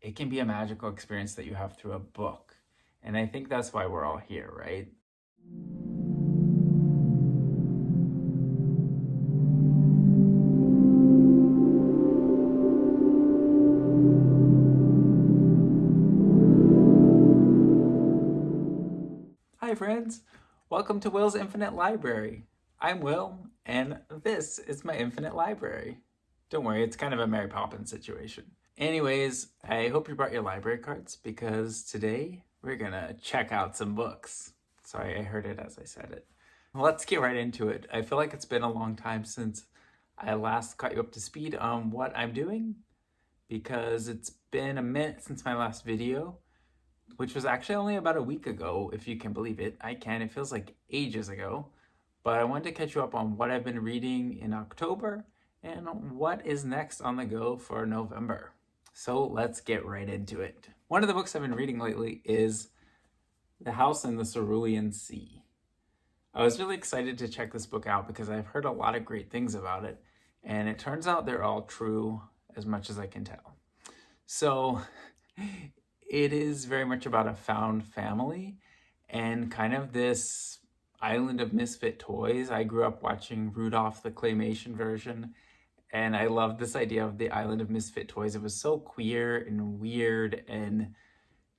it can be a magical experience that you have through a book. And I think that's why we're all here, right? Hi friends, welcome to Will's Infinite Library. I'm Will, and this is my infinite library. Don't worry, it's kind of a Mary Poppins situation. Anyways, I hope you brought your library cards because today we're gonna check out some books. Sorry, I heard it as I said it. Let's get right into it. I feel like it's been a long time since I last caught you up to speed on what I'm doing because it's been a minute since my last video, which was actually only about a week ago, if you can believe it. I can, it feels like ages ago. But I wanted to catch you up on what I've been reading in October and what is next on the go for November. So let's get right into it. One of the books I've been reading lately is The House in the Cerulean Sea. I was really excited to check this book out because I've heard a lot of great things about it, and it turns out they're all true as much as I can tell. So it is very much about a found family and kind of this island of misfit toys. I grew up watching Rudolph the Claymation version, and I loved this idea of the island of misfit toys. It was so queer and weird and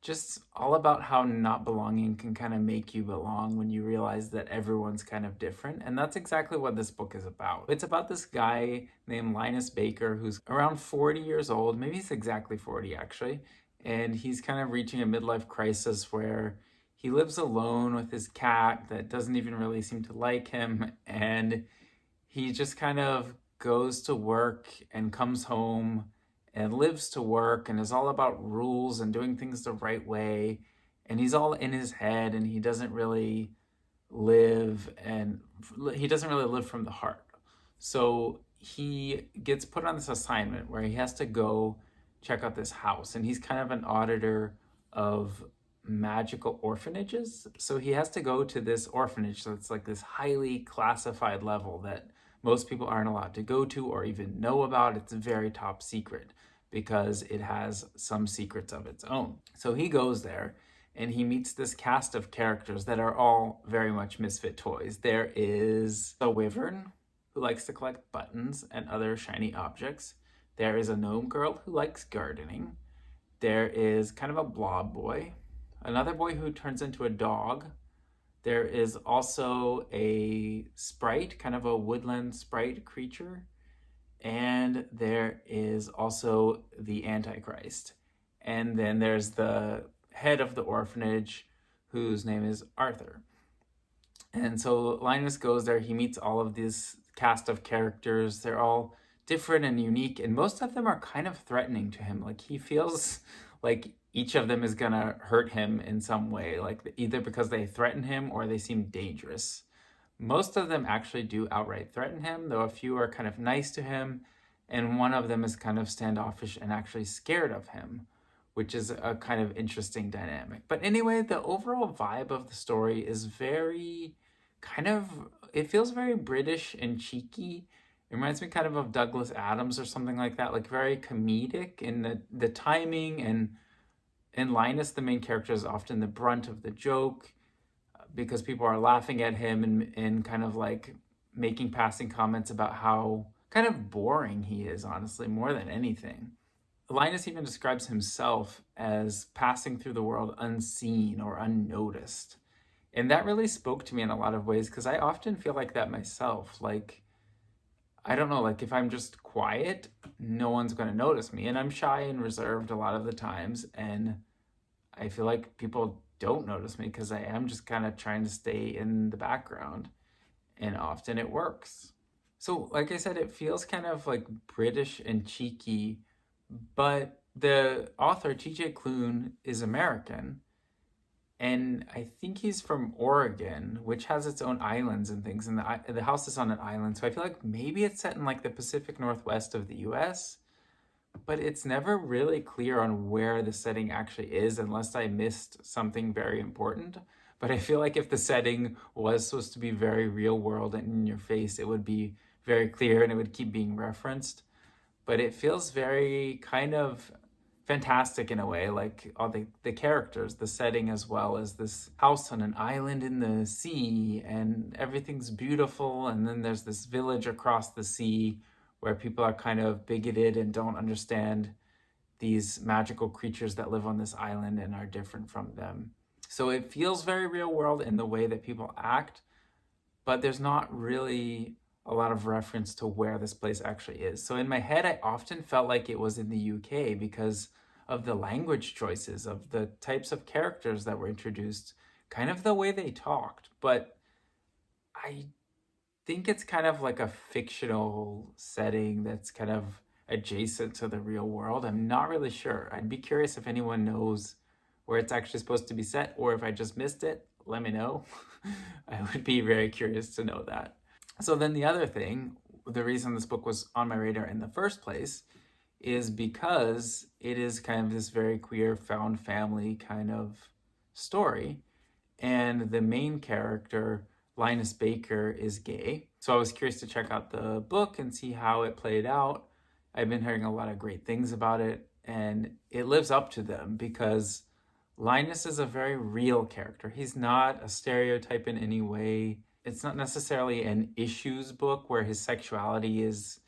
just all about how not belonging can kind of make you belong when you realize that everyone's kind of different. And that's exactly what this book is about. It's about this guy named Linus Baker who's around 40 years old. Maybe he's exactly 40 actually. And he's kind of reaching a midlife crisis where he lives alone with his cat that doesn't even really seem to like him. And he just kind of goes to work and comes home and lives to work and is all about rules and doing things the right way. And he's all in his head and he doesn't really live from the heart. So he gets put on this assignment where he has to go check out this house, and he's kind of an auditor of magical orphanages. So he has to go to this orphanage that's like this highly classified level that most people aren't allowed to go to or even know about. It's very top secret because it has some secrets of its own. So he goes there and he meets this cast of characters that are all very much misfit toys. There is a wyvern who likes to collect buttons and other shiny objects. There is a gnome girl who likes gardening. There is kind of a blob boy, another boy who turns into a dog. There is also a sprite, kind of a woodland sprite creature. And there is also the Antichrist. And then there's the head of the orphanage, whose name is Arthur. And so Linus goes there, he meets all of this cast of characters. They're all different and unique, and most of them are kind of threatening to him. Like, he feels like each of them is gonna hurt him in some way, like either because they threaten him or they seem dangerous. Most of them actually do outright threaten him, though a few are kind of nice to him, and one of them is kind of standoffish and actually scared of him, which is a kind of interesting dynamic. But anyway, the overall vibe of the story is very it feels very British and cheeky. It reminds me kind of Douglas Adams or something like that, like very comedic in the timing, and Linus, the main character, is often the brunt of the joke because people are laughing at him and kind of like making passing comments about how kind of boring he is, honestly, more than anything. Linus even describes himself as passing through the world unseen or unnoticed. And that really spoke to me in a lot of ways because I often feel like that myself. Like, I don't know, like if I'm just quiet, no one's going to notice me. And I'm shy and reserved a lot of the times. And I feel like people don't notice me because I am just kind of trying to stay in the background. And often it works. So, like I said, it feels kind of like British and cheeky, but the author, TJ Klune, is American. And I think he's from Oregon, which has its own islands and things. And the house is on an island. So I feel like maybe it's set in like the Pacific Northwest of the US. But it's never really clear on where the setting actually is unless I missed something very important. But I feel like if the setting was supposed to be very real world and in your face, it would be very clear and it would keep being referenced. But it feels very fantastic in a way, like all the characters, the setting, as well as this house on an island in the sea, and everything's beautiful. And then there's this village across the sea where people are kind of bigoted and don't understand these magical creatures that live on this island and are different from them. So it feels very real world in the way that people act, but there's not really a lot of reference to where this place actually is. So in my head, I often felt like it was in the UK because of the language choices, of the types of characters that were introduced, kind of the way they talked. But I think it's kind of like a fictional setting that's kind of adjacent to the real world. I'm not really sure. I'd be curious if anyone knows where it's actually supposed to be set, or if I just missed it, let me know. I would be very curious to know that. So then the other thing, the reason this book was on my radar in the first place is because it is kind of this very queer found family kind of story. And the main character, Linus Baker, is gay. So I was curious to check out the book and see how it played out. I've been hearing a lot of great things about it, and it lives up to them because Linus is a very real character. He's not a stereotype in any way. It's not necessarily an issues book where his sexuality is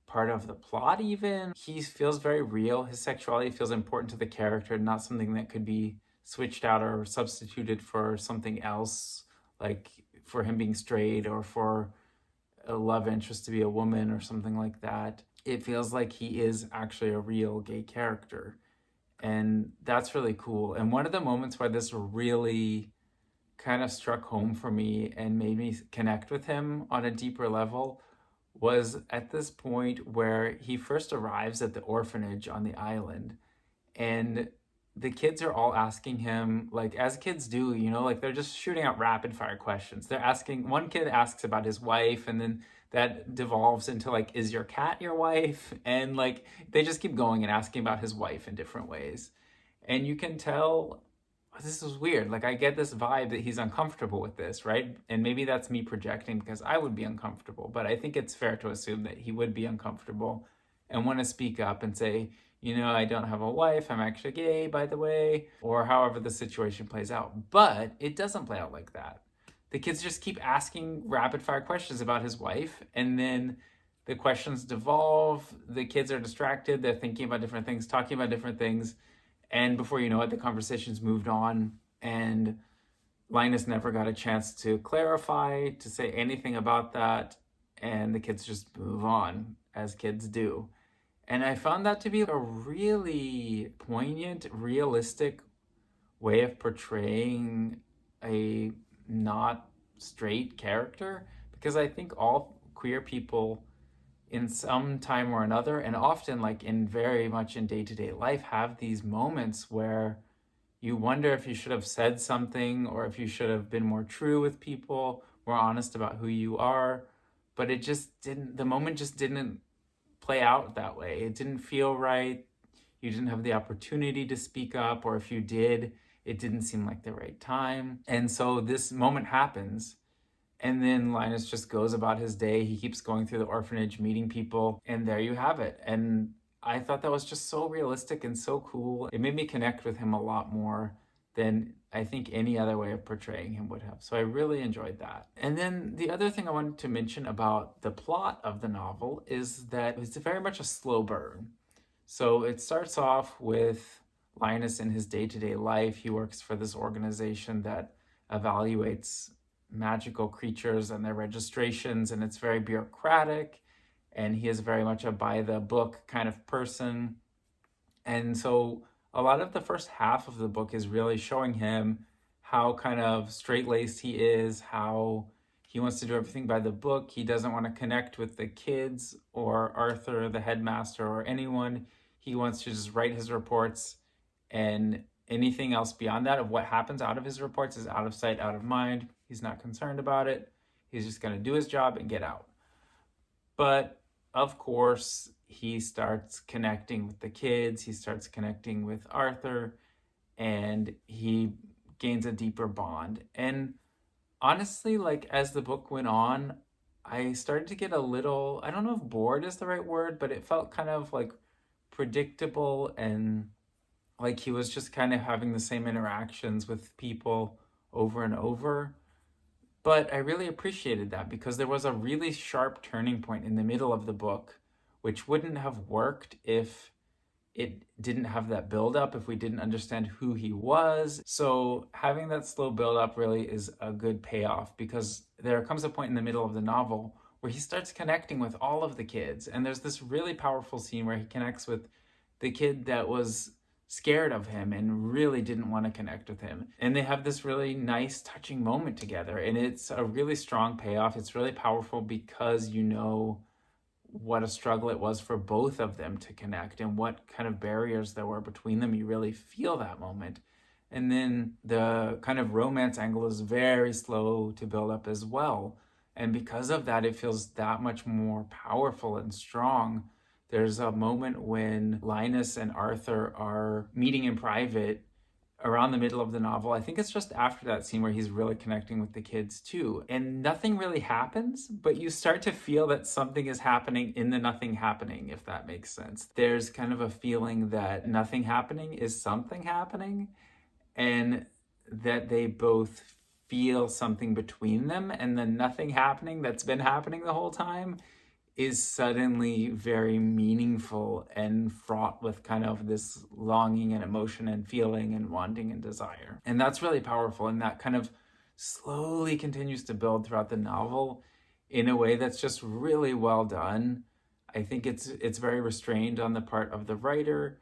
part of the plot even. He feels very real. His sexuality feels important to the character, not something that could be switched out or substituted for something else, like for him being straight or for a love interest to be a woman or something like that. It feels like he is actually a real gay character. And that's really cool. And one of the moments where this really kind of struck home for me and made me connect with him on a deeper level was at this point where he first arrives at the orphanage on the island, and the kids are all asking him, like as kids do, like they're just shooting out rapid fire questions. They're asking, one kid asks about his wife, and then that devolves into like, is your cat your wife? And like they just keep going and asking about his wife in different ways. And you can tell this is weird. Like I get this vibe that he's uncomfortable with this, right? And maybe that's me projecting because I would be uncomfortable, but I think it's fair to assume that he would be uncomfortable and want to speak up and say, I don't have a wife, I'm actually gay, by the way, or however the situation plays out. But it doesn't play out like that. The kids just keep asking rapid fire questions about his wife, and then the questions devolve, the kids are distracted, they're thinking about different things, talking about different things, and before you know it, the conversation's moved on, and Linus never got a chance to clarify, to say anything about that, and the kids just move on, as kids do. And I found that to be a really poignant, realistic way of portraying a not straight character, because I think all queer people in some time or another, and often like in very much in day-to-day life, have these moments where you wonder if you should have said something, or if you should have been more true with people, more honest about who you are, but it just didn't, the moment just didn't play out that way. It didn't feel right. You didn't have the opportunity to speak up, or if you did, it didn't seem like the right time. And so this moment happens, and then Linus just goes about his day. He keeps going through the orphanage, meeting people, and there you have it. And I thought that was just so realistic and so cool. It made me connect with him a lot more than I think any other way of portraying him would have. So I really enjoyed that. And then the other thing I wanted to mention about the plot of the novel is that it's very much a slow burn. So it starts off with Linus in his day-to-day life. He works for this organization that evaluates magical creatures and their registrations, and it's very bureaucratic, and he is very much a by-the-book kind of person. And so a lot of the first half of the book is really showing him how kind of straight-laced he is, how he wants to do everything by the book. He doesn't want to connect with the kids or Arthur, the headmaster, or anyone. He wants to just write his reports, and anything else beyond that of what happens out of his reports is out of sight, out of mind. He's not concerned about it. He's just going to do his job and get out. But of course, he starts connecting with the kids. He starts connecting with Arthur, and he gains a deeper bond. And honestly, like as the book went on, I started to get a little, I don't know if bored is the right word, but it felt kind of like predictable and like he was just kind of having the same interactions with people over and over. But I really appreciated that because there was a really sharp turning point in the middle of the book, which wouldn't have worked if it didn't have that build up, if we didn't understand who he was. So having that slow build up really is a good payoff, because there comes a point in the middle of the novel where he starts connecting with all of the kids. And there's this really powerful scene where he connects with the kid that was scared of him and really didn't want to connect with him. And they have this really nice, touching moment together. And it's a really strong payoff. It's really powerful because you know what a struggle it was for both of them to connect and what kind of barriers there were between them. You really feel that moment. And then the kind of romance angle is very slow to build up as well. And because of that, it feels that much more powerful and strong. There's a moment when Linus and Arthur are meeting in private around the middle of the novel. I think it's just after that scene where he's really connecting with the kids too. And nothing really happens, but you start to feel that something is happening in the nothing happening, if that makes sense. There's kind of a feeling that nothing happening is something happening, and that they both feel something between them, and the nothing happening that's been happening the whole time is suddenly very meaningful and fraught with kind of this longing and emotion and feeling and wanting and desire. And that's really powerful, and that kind of slowly continues to build throughout the novel in a way that's just really well done. I think it's very restrained on the part of the writer,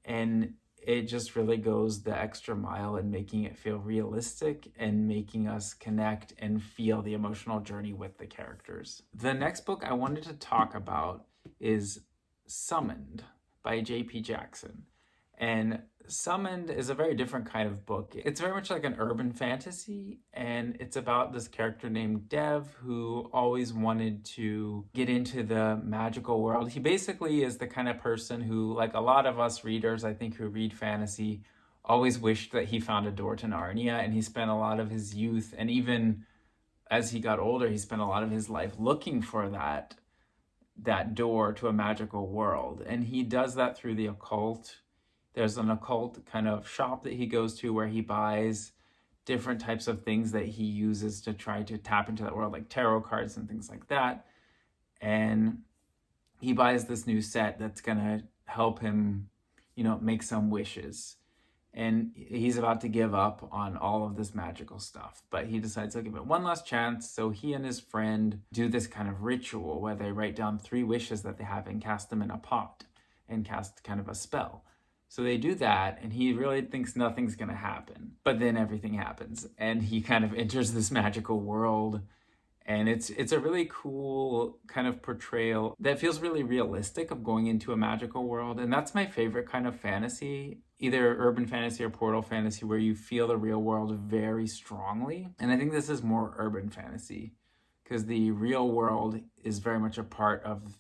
and it just really goes the extra mile in making it feel realistic and making us connect and feel the emotional journey with the characters. The next book I wanted to talk about is Summoned by J.P. Jackson. And Summoned is a very different kind of book. It's very much like an urban fantasy, and it's about this character named Dev who always wanted to get into the magical world. He basically is the kind of person who, like a lot of us readers, I think, who read fantasy, always wished that he found a door to Narnia, and he spent a lot of his youth, and even as he got older, he spent a lot of his life looking for that door to a magical world. And he does that through the occult. There's an occult kind of shop that he goes to where he buys different types of things that he uses to try to tap into that world, like tarot cards and things like that. And he buys this new set that's going to help him, make some wishes. And he's about to give up on all of this magical stuff, but he decides he'll give it one last chance. So he and his friend do this kind of ritual where they write down 3 wishes that they have and cast them in a pot and cast kind of a spell. So they do that, and he really thinks nothing's going to happen. But then everything happens, and he kind of enters this magical world. And it's a really cool kind of portrayal that feels really realistic of going into a magical world. And that's my favorite kind of fantasy, either urban fantasy or portal fantasy, where you feel the real world very strongly. And I think this is more urban fantasy, because the real world is very much a part of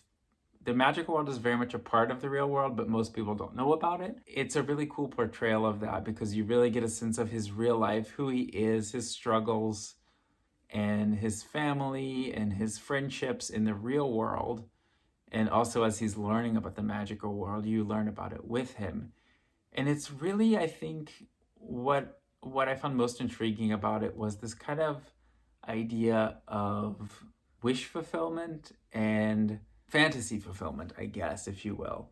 the magical world is very much a part of the real world, but most people don't know about it. It's a really cool portrayal of that, because you really get a sense of his real life, who he is, his struggles, and his family and his friendships in the real world. And also, as he's learning about the magical world, you learn about it with him. And it's really, I think, what I found most intriguing about it was this kind of idea of wish fulfillment and fantasy fulfillment, I guess, if you will.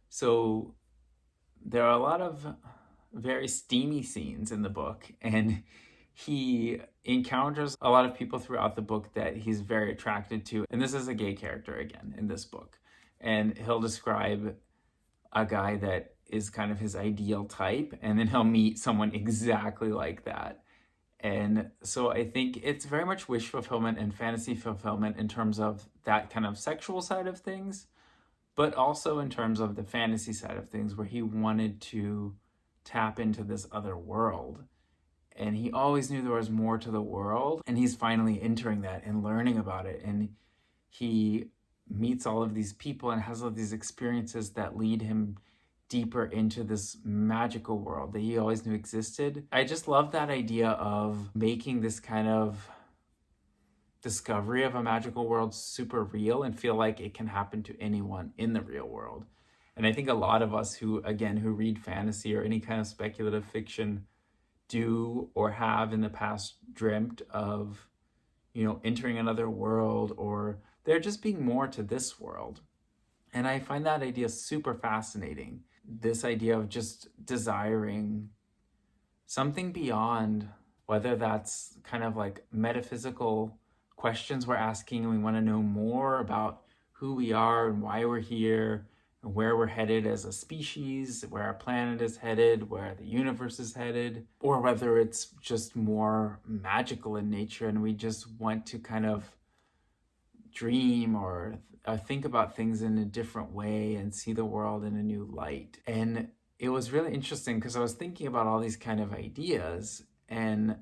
So there are a lot of very steamy scenes in the book, and he encounters a lot of people throughout the book that he's very attracted to. And this is a gay character again in this book. And he'll describe a guy that is kind of his ideal type, and then he'll meet someone exactly like that. And so I think it's very much wish fulfillment and fantasy fulfillment in terms of that kind of sexual side of things, but also in terms of the fantasy side of things, where he wanted to tap into this other world. And he always knew there was more to the world, and he's finally entering that and learning about it. And he meets all of these people and has all these experiences that lead him deeper into this magical world that he always knew existed. I just love that idea of making this kind of discovery of a magical world super real and feel like it can happen to anyone in the real world. And I think a lot of us who read fantasy or any kind of speculative fiction do or have in the past dreamt of, entering another world, or there just being more to this world. And I find that idea super fascinating. This idea of just desiring something beyond, whether that's kind of like metaphysical questions we're asking and we want to know more about who we are and why we're here and where we're headed as a species, where our planet is headed, where the universe is headed, or whether it's just more magical in nature and we just want to kind of dream or think about things in a different way and see the world in a new light. And it was really interesting because I was thinking about all these kind of ideas, and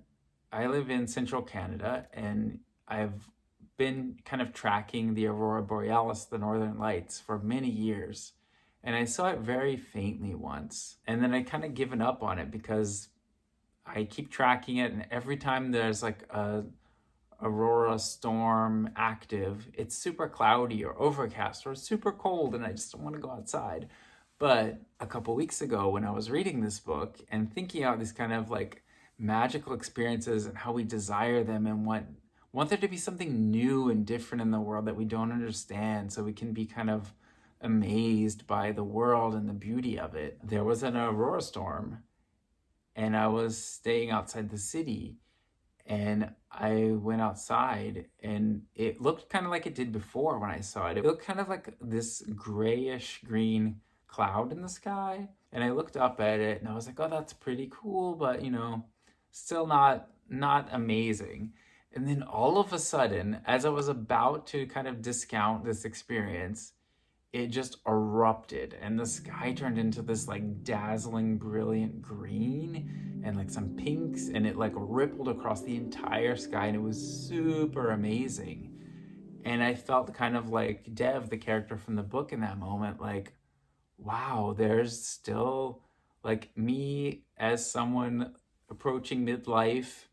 I live in central Canada, and I've been kind of tracking the Aurora Borealis, the Northern Lights, for many years. And I saw it very faintly once. And then I kind of given up on it because I keep tracking it, and every time there's like a aurora storm active, it's super cloudy or overcast or super cold, and I just don't want to go outside. But a couple weeks ago, when I was reading this book and thinking out these kind of like magical experiences and how we desire them and want there to be something new and different in the world that we don't understand, so we can be kind of amazed by the world and the beauty of it, there was an aurora storm, and I was staying outside the city. And I went outside, and it looked kind of like it did before when I saw it. It looked kind of like this grayish green cloud in the sky. And I looked up at it and I was like, oh, that's pretty cool, but still not amazing. And then all of a sudden, as I was about to kind of discount this experience, it just erupted and the sky turned into this like dazzling, brilliant green and like some pinks, and it like rippled across the entire sky, and it was super amazing. And I felt kind of like Dev, the character from the book, in that moment, like, wow, there's still like me as someone approaching midlife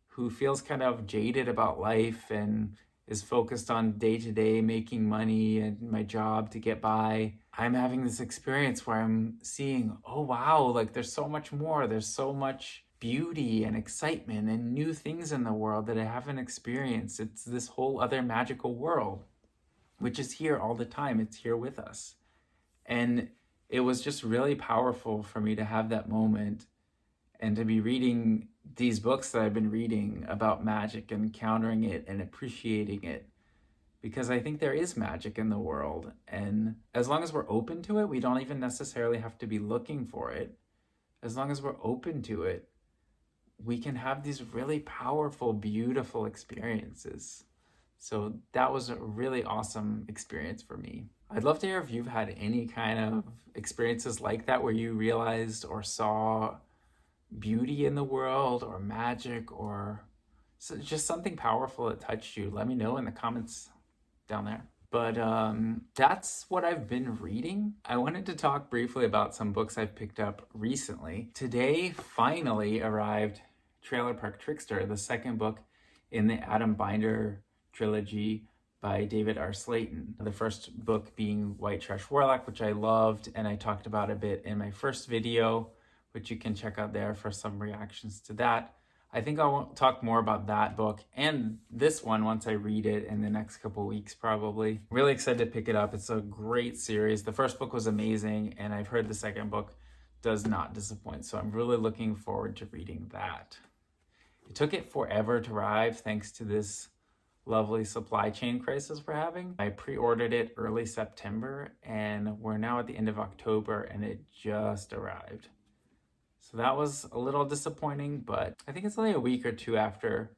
who feels kind of jaded about life and is focused on day-to-day making money and my job to get by. I'm having this experience where I'm seeing, oh wow, like there's so much more. There's so much beauty and excitement and new things in the world that I haven't experienced. It's this whole other magical world, which is here all the time. It's here with us. And it was just really powerful for me to have that moment and to be reading these books that I've been reading about magic and encountering it and appreciating it, because I think there is magic in the world. And as long as we're open to it, we don't even necessarily have to be looking for it. As long as we're open to it, we can have these really powerful, beautiful experiences. So that was a really awesome experience for me. I'd love to hear if you've had any kind of experiences like that where you realized or saw beauty in the world or magic or just something powerful that touched you. Let me know in the comments down there. But that's what I've been reading. I wanted to talk briefly about some books I've picked up recently. Today finally arrived Trailer Park Trickster, the second book in the Adam Binder trilogy by David R. Slayton. The first book being White Trash Warlock, which I loved and I talked about a bit in my first video, which you can check out there for some reactions to that. I think I'll talk more about that book and this one once I read it in the next couple weeks, probably. Really excited to pick it up. It's a great series. The first book was amazing, and I've heard the second book does not disappoint. So I'm really looking forward to reading that. It took it forever to arrive thanks to this lovely supply chain crisis we're having. I pre-ordered it early September, and we're now at the end of October, and it just arrived. So that was a little disappointing, but I think it's only a week or two after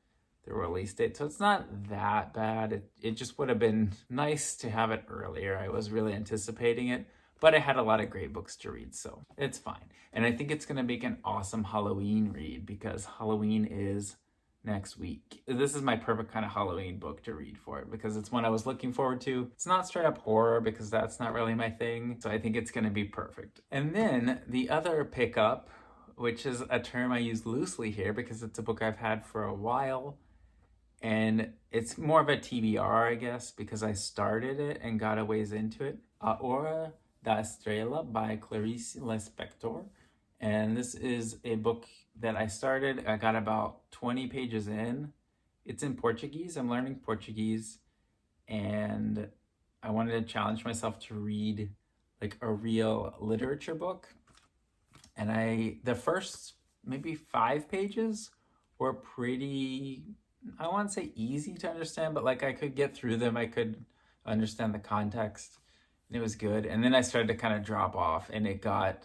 the release date, so it's not that bad. It just would have been nice to have it earlier. I was really anticipating it, but I had a lot of great books to read, so it's fine. And I think it's going to make an awesome Halloween read because Halloween is next week. This is my perfect kind of Halloween book to read for it because it's one I was looking forward to. It's not straight up horror because that's not really my thing, so I think it's going to be perfect. And then the other pickup, which is a term I use loosely here because it's a book I've had for a while, and it's more of a TBR, I guess, because I started it and got a ways into it. Hora, Estrela by Clarice Lispector. And this is a book that I started. I got about 20 pages in. It's in Portuguese. I'm learning Portuguese, and I wanted to challenge myself to read like a real literature book. And the first maybe 5 pages were pretty, I don't want to say easy to understand, but like I could get through them. I could understand the context, and it was good. And then I started to kind of drop off, and it got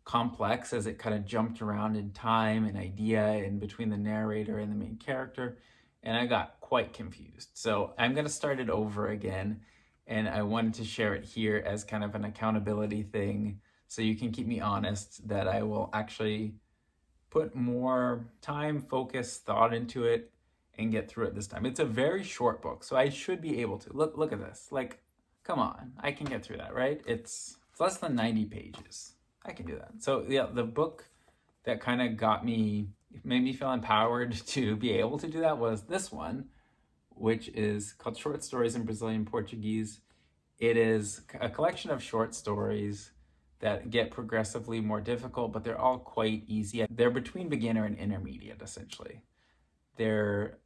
complex as it kind of jumped around in time and idea and between the narrator and the main character, and I got quite confused. So I'm going to start it over again, and I wanted to share it here as kind of an accountability thing, so you can keep me honest that I will actually put more time, focus, thought into it and get through it this time. It's a very short book, so I should be able to. Look at this. Like, come on, I can get through that, right? It's less than 90 pages. I can do that. So yeah, the book that kind of made me feel empowered to be able to do that was this one, which is called Short Stories in Brazilian Portuguese. It is a collection of short stories that get progressively more difficult, but they're all quite easy. They're between beginner and intermediate, essentially. They're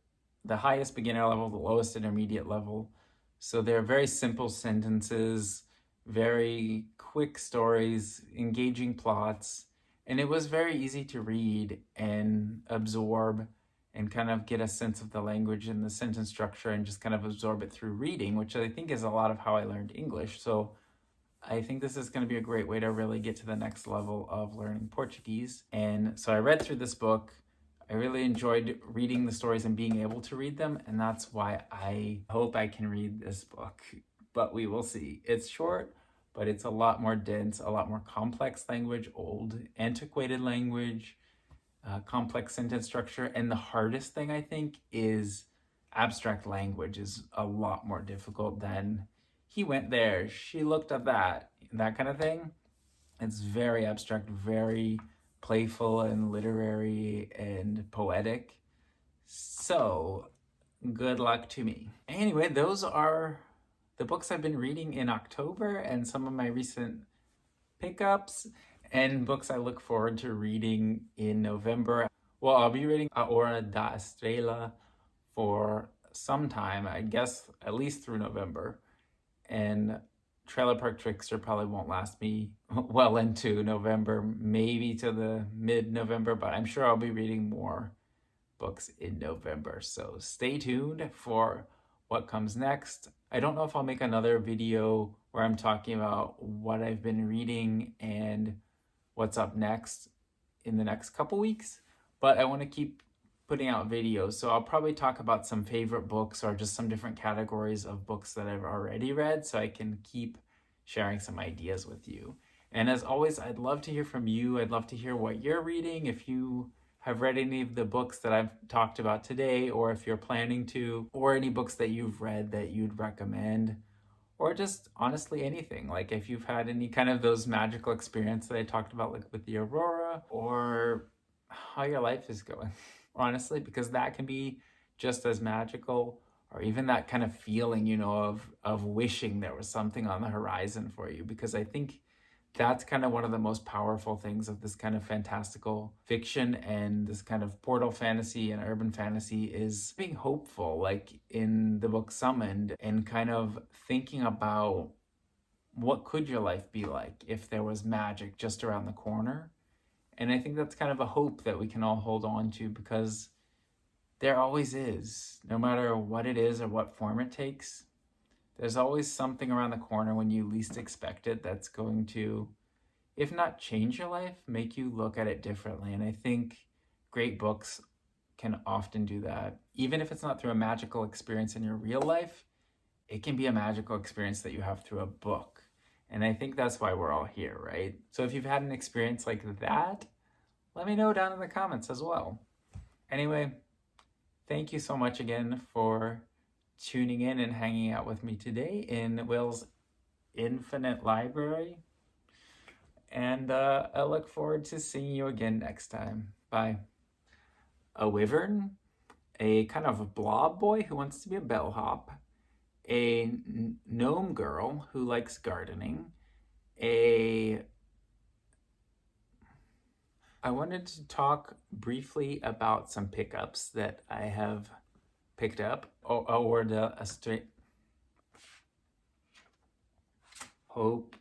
the highest beginner level, the lowest intermediate level. So they're very simple sentences, very quick stories, engaging plots, and it was very easy to read and absorb and kind of get a sense of the language and the sentence structure and just kind of absorb it through reading, which I think is a lot of how I learned English. So I think this is going to be a great way to really get to the next level of learning Portuguese. And so I read through this book. I really enjoyed reading the stories and being able to read them, and that's why I hope I can read this book. But we will see. It's short, but it's a lot more dense, a lot more complex language, old, antiquated language, complex sentence structure. And the hardest thing, I think, is abstract language is a lot more difficult than he went there, she looked at that kind of thing. It's very abstract, very playful and literary and poetic. So good luck to me. Anyway, those are the books I've been reading in October and some of my recent pickups and books I look forward to reading in November. Well, I'll be reading Hora da Estrela for some time, I guess at least through November. And Trailer Park Trickster probably won't last me well into November, maybe to the mid-November, but I'm sure I'll be reading more books in November. So stay tuned for what comes next. I don't know if I'll make another video where I'm talking about what I've been reading and what's up next in the next couple weeks, but I want to keep putting out videos. So I'll probably talk about some favorite books or just some different categories of books that I've already read so I can keep sharing some ideas with you. And as always, I'd love to hear from you. I'd love to hear what you're reading. If you have read any of the books that I've talked about today, or if you're planning to, or any books that you've read that you'd recommend, or just honestly anything. Like if you've had any kind of those magical experience that I talked about, like with the Aurora, or how your life is going. Honestly, because that can be just as magical, or even that kind of feeling, you know, of wishing there was something on the horizon for you. Because I think that's kind of one of the most powerful things of this kind of fantastical fiction and this kind of portal fantasy and urban fantasy is being hopeful, like in the book Summoned, and kind of thinking about what could your life be like if there was magic just around the corner. And I think that's kind of a hope that we can all hold on to, because there always is, no matter what it is or what form it takes. There's always something around the corner when you least expect it that's going to, if not change your life, make you look at it differently. And I think great books can often do that. Even if it's not through a magical experience in your real life, it can be a magical experience that you have through a book. And I think that's why we're all here, right? So if you've had an experience like that, let me know down in the comments as well. Anyway, thank you so much again for tuning in and hanging out with me today in Will's Infinite Library. And I look forward to seeing you again next time. Bye. A wyvern, a kind of a blob boy who wants to be a bellhop, a gnome girl who likes gardening, I wanted to talk briefly about some pickups that I have picked up, or the straight. Hope